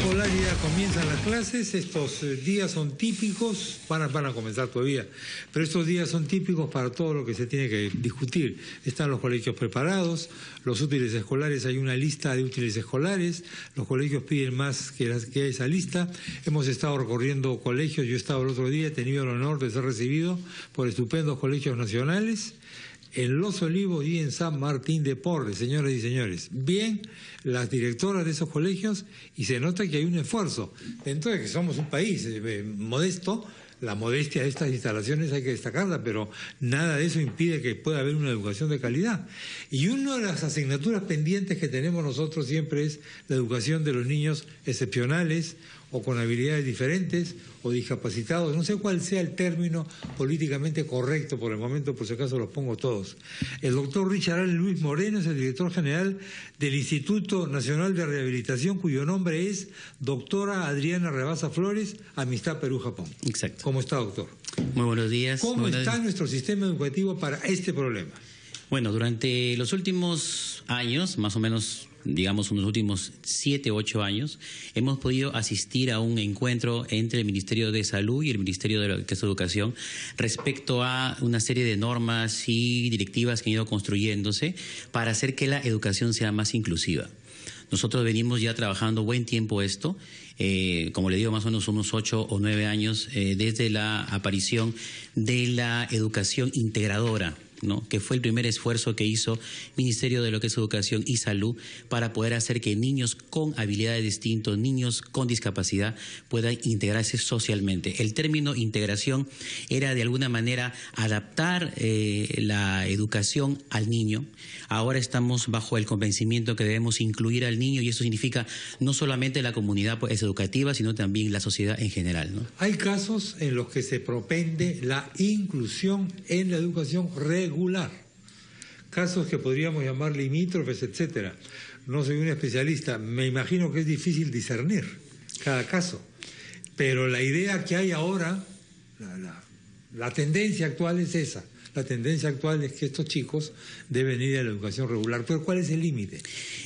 escolar y ya comienzan las clases. Estos días son típicos, van a comenzar todavía, pero estos días son típicos para todo lo que se tiene que discutir. Están los colegios preparados, los útiles escolares, hay una lista de útiles escolares, los colegios piden más que esa lista. Hemos estado recorriendo colegios, yo he estado el otro día, he tenido el honor de ser recibido por estupendos colegios nacionales, en Los Olivos y en San Martín de Porres, señoras y señores. Bien, las directoras de esos colegios, y se nota que hay un esfuerzo. Dentro de que somos un país modesto, la modestia de estas instalaciones hay que destacarla, pero nada de eso impide que pueda haber una educación de calidad. Y una de las asignaturas pendientes que tenemos nosotros siempre es la educación de los niños excepcionales o con habilidades diferentes o discapacitados, no sé cuál sea el término políticamente correcto por el momento, por si acaso los pongo todos. El doctor Richard Allen Luis Moreno es el director general del Instituto Nacional de Rehabilitación, cuyo nombre es doctora Adriana Rabasa Flores, Amistad Perú-Japón. Exacto. ¿Cómo está, doctor? Muy buenos días. ¿Cómo está nuestro sistema educativo para este problema? Bueno, durante los últimos años, más o menos, digamos, unos últimos 7 u 8 años, hemos podido asistir a un encuentro entre el Ministerio de Salud y el Ministerio de Educación respecto a una serie de normas y directivas que han ido construyéndose para hacer que la educación sea más inclusiva. Nosotros venimos ya trabajando buen tiempo esto, como le digo, más o menos unos 8 o 9 años desde la aparición de la educación integradora, ¿no?, que fue el primer esfuerzo que hizo Ministerio de lo que es Educación y Salud para poder hacer que niños con habilidades distintas, niños con discapacidad puedan integrarse socialmente. El término integración era de alguna manera adaptar la educación al niño. Ahora estamos bajo el convencimiento que debemos incluir al niño, y eso significa no solamente la comunidad educativa, sino también la sociedad en general, ¿no? Hay casos en los que se propende la inclusión en la educación regular, casos que podríamos llamar limítrofes, etcétera. No soy un especialista, me imagino que es difícil discernir cada caso, pero la idea que hay ahora, la tendencia actual es esa. La tendencia actual es que estos chicos deben ir a la educación regular. Pero ¿cuál es el límite?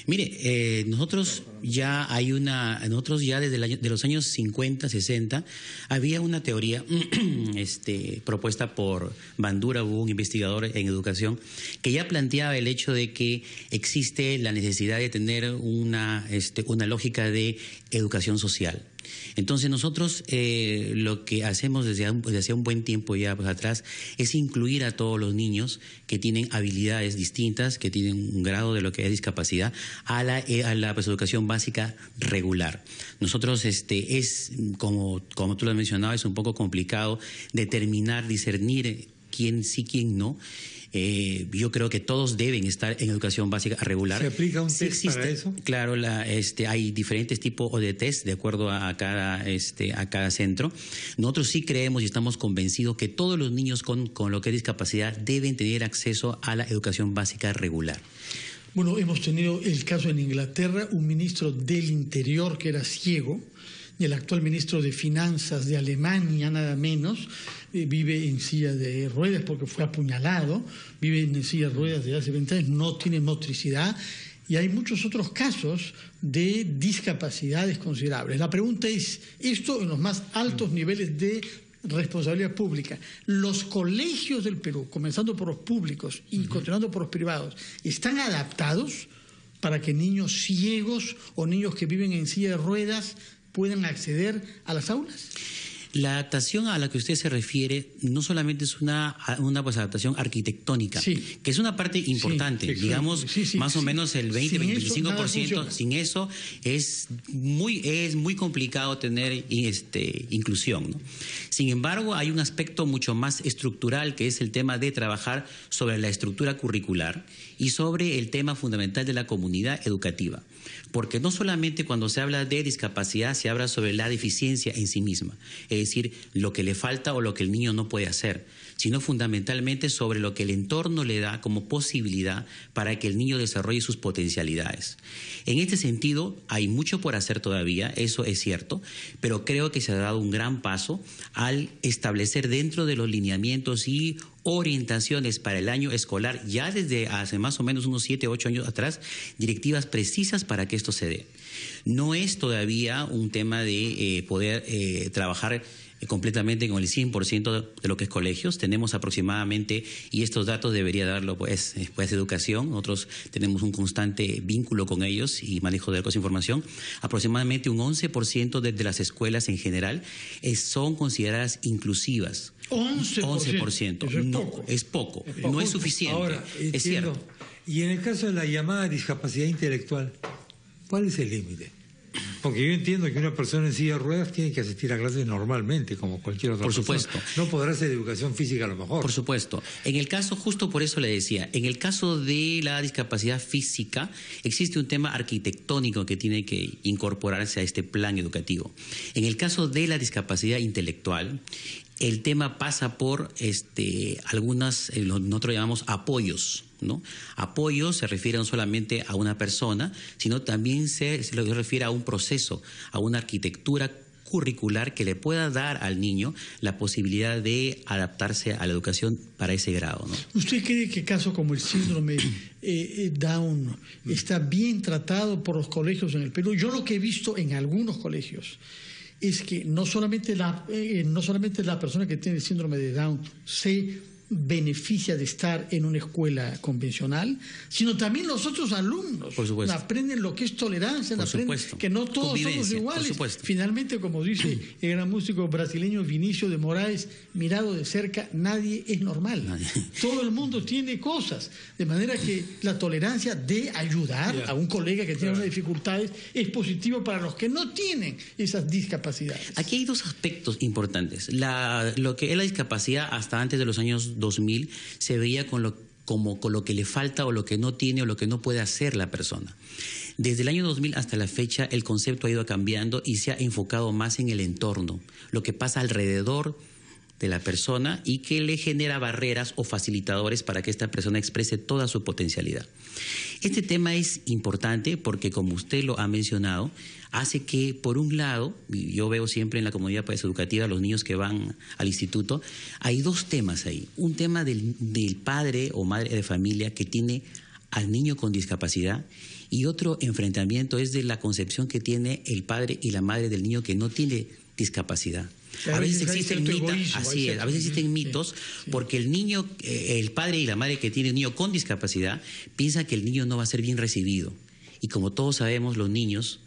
Mire, nosotros ya desde los años 50, 60, había una teoría propuesta por Bandura, un investigador en educación, que ya planteaba el hecho de que existe la necesidad de tener una lógica de educación social. Entonces nosotros lo que hacemos desde hace un buen tiempo ya atrás es incluir a todos los niños que tienen habilidades distintas, que tienen un grado de lo que es discapacidad, a la educación básica regular. Nosotros como tú lo has mencionado, es un poco complicado determinar, discernir quién sí, quién no. Yo creo que todos deben estar en educación básica regular. ¿Se aplica un test para eso? Claro, hay diferentes tipos de test de acuerdo a cada centro. Nosotros sí creemos y estamos convencidos que todos los niños con lo que es discapacidad deben tener acceso a la educación básica regular. Bueno, hemos tenido el caso en Inglaterra, un ministro del Interior que era ciego, y el actual ministro de Finanzas de Alemania, nada menos, vive en silla de ruedas porque fue apuñalado, vive en silla de ruedas desde hace 20 años, no tiene motricidad, y hay muchos otros casos de discapacidades considerables. La pregunta es, esto en los más altos niveles de responsabilidad pública, ¿los colegios del Perú, comenzando por los públicos y continuando por los privados, están adaptados para que niños ciegos o niños que viven en silla de ruedas pueden acceder a las aulas? La adaptación a la que usted se refiere no solamente es una adaptación arquitectónica, sí, que es una parte importante, sí, digamos, sí, más o menos el 20-25%. Sin eso es muy complicado tener inclusión, ¿no? Sin embargo, hay un aspecto mucho más estructural, que es el tema de trabajar sobre la estructura curricular y sobre el tema fundamental de la comunidad educativa. Porque no solamente cuando se habla de discapacidad se habla sobre la deficiencia en sí misma, es decir, lo que le falta o lo que el niño no puede hacer, sino fundamentalmente sobre lo que el entorno le da como posibilidad para que el niño desarrolle sus potencialidades. En este sentido, hay mucho por hacer todavía, eso es cierto, pero creo que se ha dado un gran paso al establecer dentro de los lineamientos y orientaciones para el año escolar, ya desde hace más o menos unos 7, 8 años atrás, directivas precisas para que esto se dé. No es todavía un tema de poder trabajar completamente con el 100% de lo que es colegios. Tenemos aproximadamente, y estos datos debería darlo pues Educación, nosotros tenemos un constante vínculo con ellos y manejo de esa información, aproximadamente un 11% de las escuelas en general son consideradas inclusivas. 11%. Eso es no, poco. es poco, no es suficiente. Ahora, es cierto. Y en el caso de la llamada discapacidad intelectual, ¿cuál es el límite? Porque yo entiendo que una persona en silla de ruedas tiene que asistir a clases normalmente, como cualquier otra persona. Por supuesto. No podrá ser educación física a lo mejor. Por supuesto. En el caso, justo por eso le decía, en el caso de la discapacidad física, existe un tema arquitectónico que tiene que incorporarse a este plan educativo. En el caso de la discapacidad intelectual, el tema pasa por algunas, nosotros llamamos apoyos, ¿no? Apoyo se refiere no solamente a una persona, sino también se refiere a un proceso, a una arquitectura curricular que le pueda dar al niño la posibilidad de adaptarse a la educación para ese grado, ¿no? ¿Usted cree que casos como el síndrome Down está bien tratado por los colegios en el Perú? Yo lo que he visto en algunos colegios es que no solamente la persona que tiene el síndrome de Down se beneficia de estar en una escuela convencional, sino también los otros alumnos. Por supuesto. Aprenden lo que es tolerancia, aprenden que no todos somos iguales. Por supuesto. Finalmente, como dice el gran músico brasileño Vinícius de Moraes, mirado de cerca, nadie es normal. Nadie. Todo el mundo tiene cosas, de manera que la tolerancia de ayudar a un colega que tiene unas dificultades es positivo para los que no tienen esas discapacidades. Aquí hay dos aspectos importantes. Lo que es la discapacidad hasta antes de los años 2000 se veía con lo que le falta o lo que no tiene o lo que no puede hacer la persona. Desde el año 2000 hasta la fecha el concepto ha ido cambiando y se ha enfocado más en el entorno, lo que pasa alrededor de la persona y que le genera barreras o facilitadores para que esta persona exprese toda su potencialidad. Este tema es importante porque, como usted lo ha mencionado, hace que, por un lado, yo veo siempre en la comunidad educativa, los niños que van al instituto, hay dos temas ahí. Un tema del padre o madre de familia que tiene al niño con discapacidad y otro enfrentamiento es de la concepción que tiene el padre y la madre del niño que no tiene discapacidad. A veces existen mitos, así es, a veces existen mitos porque el niño, el padre y la madre que tiene un niño con discapacidad piensan que el niño no va a ser bien recibido. Y como todos sabemos, los niños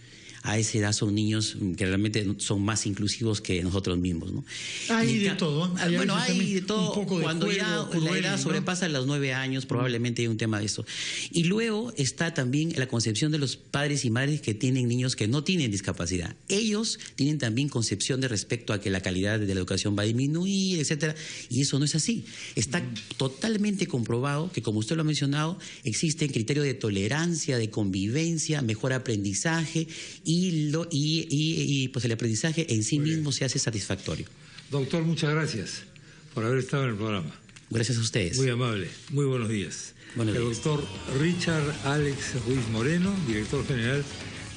a esa edad son niños que realmente son más inclusivos que nosotros mismos, ¿no? Hay de todo. Bueno, hay de todo. Cuando juego, ya cruel, la edad sobrepasa los 9 años, probablemente hay un tema de eso. Y luego está también la concepción de los padres y madres que tienen niños que no tienen discapacidad. Ellos tienen también concepción de respecto a que la calidad de la educación va a disminuir, etcétera, y eso no es así. Está totalmente comprobado que, como usted lo ha mencionado, existen criterios de tolerancia, de convivencia, mejor aprendizaje y pues el aprendizaje en sí mismo se hace satisfactorio. Doctor, muchas gracias por haber estado en el programa. Gracias a ustedes. Muy amable. Muy buenos días. Buenos días. El doctor Richard Alex Ruiz Moreno, director general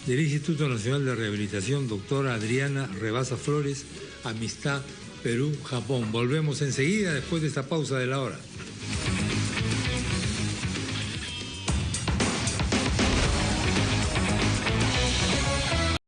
del Instituto Nacional de Rehabilitación, doctora Adriana Rebasa Flores, Amistad Perú-Japón. Volvemos enseguida después de esta pausa de la hora.